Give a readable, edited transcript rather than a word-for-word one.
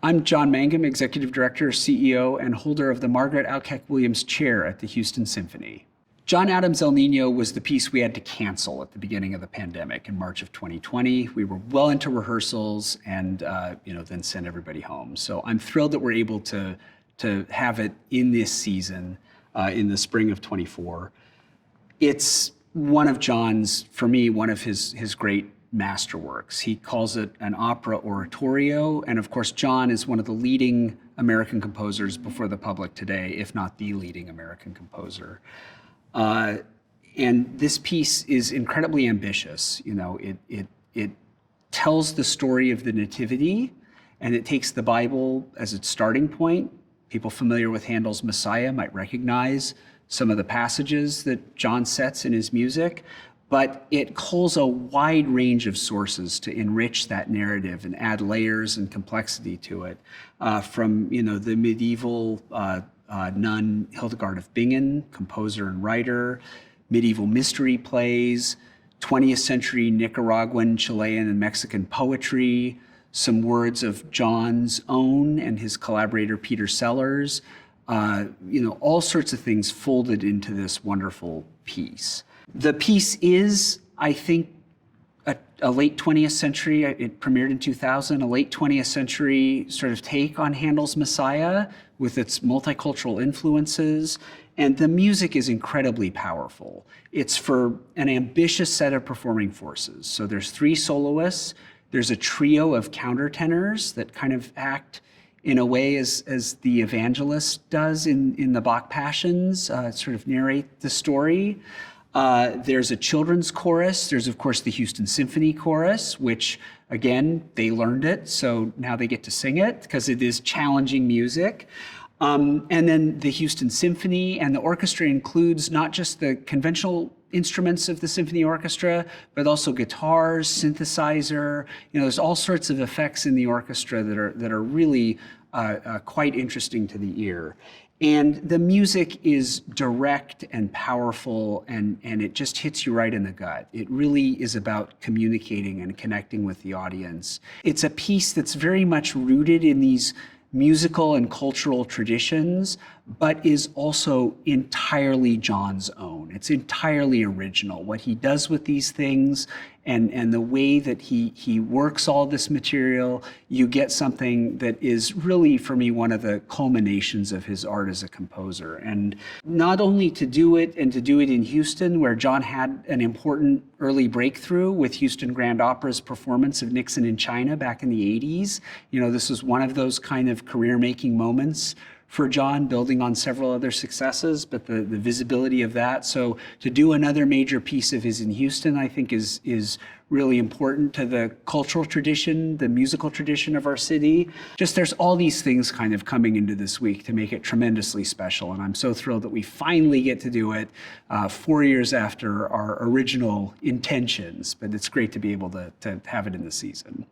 I'm John Mangum, Executive Director, CEO, and holder of the Margaret Alkek Williams Chair at the Houston Symphony. John Adams' El Niño was the piece we had to cancel at the beginning of the pandemic in March of 2020. We were well into rehearsals and then sent everybody home. So I'm thrilled that we're able to have it in this season, in the spring of 24. It's one of John's, for me, one of his great masterworks. He calls it an opera oratorio. And of course, John is one of the leading American composers before the public today, if not the leading American composer. And this piece is incredibly ambitious. It tells the story of the Nativity, and it takes the Bible as its starting point. People familiar with Handel's Messiah might recognize some of the passages that John sets in his music, but it calls a wide range of sources to enrich that narrative and add layers and complexity to it, from the medieval nun Hildegard of Bingen, composer and writer, medieval mystery plays, 20th century Nicaraguan, Chilean, and Mexican poetry, some words of John's own and his collaborator Peter Sellers, all sorts of things folded into this wonderful piece. The piece is, I think, a late 20th century, it premiered in 2000, a late 20th century sort of take on Handel's Messiah with its multicultural influences. And the music is incredibly powerful. It's for an ambitious set of performing forces. So there's 3 soloists, there's a trio of countertenors that kind of act in a way as the evangelist does in the Bach Passions, sort of narrate the story. There's a children's chorus. There's, of course, the Houston Symphony Chorus, which, again, they learned it, so now they get to sing it because it is challenging music. And then the Houston Symphony, and the orchestra includes not just the conventional instruments of the symphony orchestra, but also guitars, synthesizer. There's all sorts of effects in the orchestra that are really quite interesting to the ear. And the music is direct and powerful, and it just hits you right in the gut. It really is about communicating and connecting with the audience. It's a piece that's very much rooted in these musical and cultural traditions, but is also entirely John's own. It's entirely original. What he does with these things and the way that he works all this material, you get something that is really, for me, one of the culminations of his art as a composer. And not only to do it and to do it in Houston, where John had an important early breakthrough with Houston Grand Opera's performance of Nixon in China back in the 80s. This was one of those kind of career-making moments for John, building on several other successes, but the visibility of that. So to do another major piece of his in Houston, I think is really important to the cultural tradition, the musical tradition of our city. Just there's all these things kind of coming into this week to make it tremendously special. And I'm so thrilled that we finally get to do it 4 years after our original intentions, but it's great to be able to have it in the season.